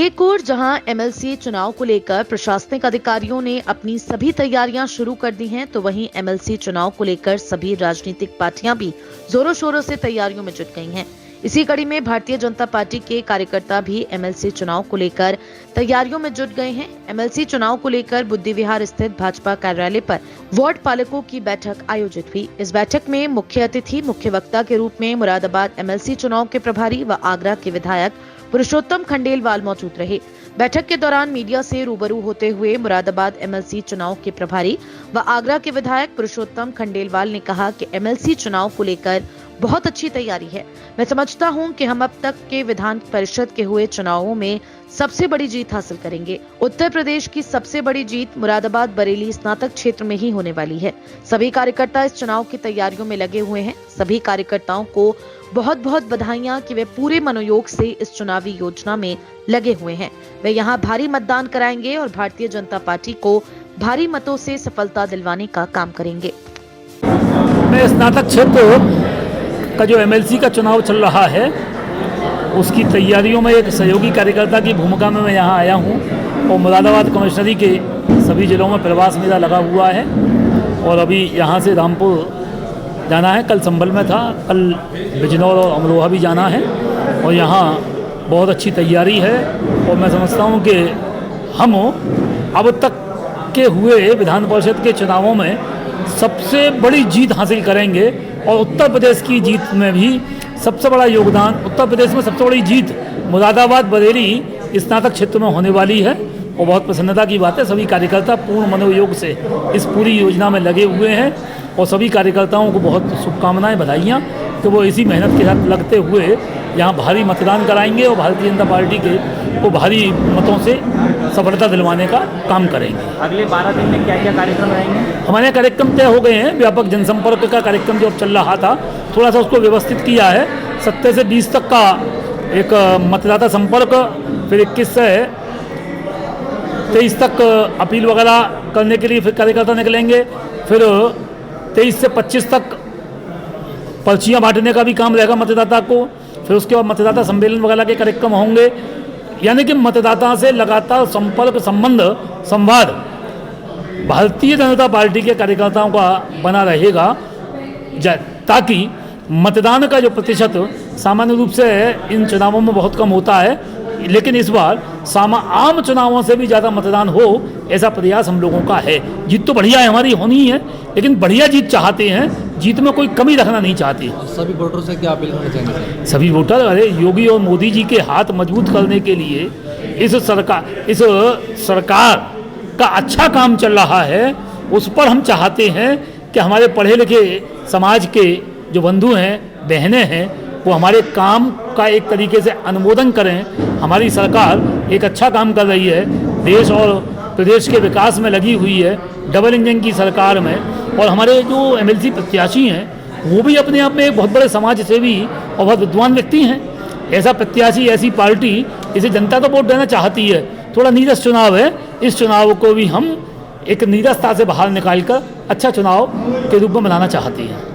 एक ओर जहां एमएलसी चुनाव को लेकर प्रशासनिक अधिकारियों ने अपनी सभी तैयारियां शुरू कर दी हैं, तो वहीं एमएलसी चुनाव को लेकर सभी राजनीतिक पार्टियां भी जोरों शोरों से तैयारियों में जुट गई हैं। इसी कड़ी में भारतीय जनता पार्टी के कार्यकर्ता भी एमएलसी चुनाव को लेकर तैयारियों में जुट गए हैं। एमएलसी चुनाव को लेकर बुद्धि विहार स्थित भाजपा कार्यालय पर वार्ड पालकों की बैठक आयोजित हुई। इस बैठक में मुख्य अतिथि मुख्य वक्ता के रूप में मुरादाबाद एमएलसी चुनाव के प्रभारी व आगरा के विधायक पुरुषोत्तम खंडेलवाल मौजूद रहे। बैठक के दौरान मीडिया से रूबरू होते हुए मुरादाबाद एमएलसी चुनाव के प्रभारी व आगरा के विधायक पुरुषोत्तम खंडेलवाल ने कहा कि एमएलसी चुनाव को लेकर बहुत अच्छी तैयारी है। मैं समझता हूं कि हम अब तक के विधान परिषद के हुए चुनावों में सबसे बड़ी जीत हासिल करेंगे। उत्तर प्रदेश की सबसे बड़ी जीत मुरादाबाद बरेली स्नातक क्षेत्र में ही होने वाली है। सभी कार्यकर्ता इस चुनाव की तैयारियों में लगे हुए हैं। सभी कार्यकर्ताओं को बहुत बहुत बधाइयां कि वे पूरे मनोयोग से इस चुनावी योजना में लगे हुए हैं। वे यहाँ भारी मतदान कराएंगे और भारतीय जनता पार्टी को भारी मतों से सफलता दिलवाने का काम करेंगे। मैं स्नातक क्षेत्र का जो एमएलसी का चुनाव चल रहा है उसकी तैयारियों में एक सहयोगी कार्यकर्ता की भूमिका में मैं यहाँ आया हूँ और मुरादाबाद कमिश्नरी के सभी जिलों में प्रवास मेरा लगा हुआ है और अभी यहाँ से रामपुर जाना है। कल संभल में था, कल बिजनौर और अमरोहा भी जाना है और यहाँ बहुत अच्छी तैयारी है और मैं समझता हूँ कि हम अब तक के हुए विधान परिषद के चुनावों में सबसे बड़ी जीत हासिल करेंगे और उत्तर प्रदेश की जीत में भी सबसे बड़ा योगदान, उत्तर प्रदेश में सबसे बड़ी जीत मुरादाबाद बरेली स्नातक क्षेत्र में होने वाली है और बहुत प्रसन्नता की बात है। सभी कार्यकर्ता पूर्ण मनोयोग से इस पूरी योजना में लगे हुए हैं और सभी कार्यकर्ताओं को बहुत शुभकामनाएं, बधाइयाँ कि वो इसी मेहनत के साथ लगते हुए यहाँ भारी मतदान कराएंगे और भारतीय जनता पार्टी के को भारी मतों से सफलता दिलवाने का काम करेंगे। अगले 12 दिन में क्या क्या कार्यक्रम रहेंगे? हमारे कार्यक्रम तय हो गए हैं। व्यापक जनसंपर्क का कार्यक्रम जो चल रहा था, थोड़ा सा उसको व्यवस्थित किया है। 17 से 20 तक का एक मतदाता संपर्क, फिर 21 से 23 तक अपील वगैरह करने के लिए फिर कार्यकर्ता निकलेंगे। फिर 23 से 25 तक पर्चियाँ बांटने का भी काम रहेगा मतदाता को। फिर उसके बाद मतदाता सम्मेलन वगैरह के कार्यक्रम होंगे। यानी कि मतदाता से लगातार संपर्क, संबंध, संवाद भारतीय जनता पार्टी के कार्यकर्ताओं का बना रहेगा ताकि मतदान का जो प्रतिशत सामान्य रूप से इन चुनावों में बहुत कम होता है, लेकिन इस बार आम चुनावों से भी ज़्यादा मतदान हो, ऐसा प्रयास हम लोगों का है। जीत तो बढ़िया है, हमारी होनी है, लेकिन बढ़िया जीत चाहते हैं, जीत में कोई कमी रखना नहीं चाहते। सभी वोटरों से क्या अपील करना चाहेंगे? सभी वोटर, अरे योगी और मोदी जी के हाथ मजबूत करने के लिए इस सरकार का अच्छा काम चल रहा है, उस पर हम चाहते हैं कि हमारे पढ़े लिखे समाज के जो बंधु हैं, बहनें हैं, वो हमारे काम का एक तरीके से अनुमोदन करें। हमारी सरकार एक अच्छा काम कर रही है, देश और प्रदेश के विकास में लगी हुई है, डबल इंजन की सरकार में। और हमारे जो एमएलसी प्रत्याशी हैं वो भी अपने आप में एक बहुत बड़े समाज सेवी और बहुत विद्वान व्यक्ति हैं। ऐसा प्रत्याशी, ऐसी पार्टी, इसे जनता तो वोट देना चाहती है। थोड़ा नीरस चुनाव है, इस चुनाव को भी हम एक नीरसता से बाहर निकालकर अच्छा चुनाव के रूप में बनाना चाहती हैं।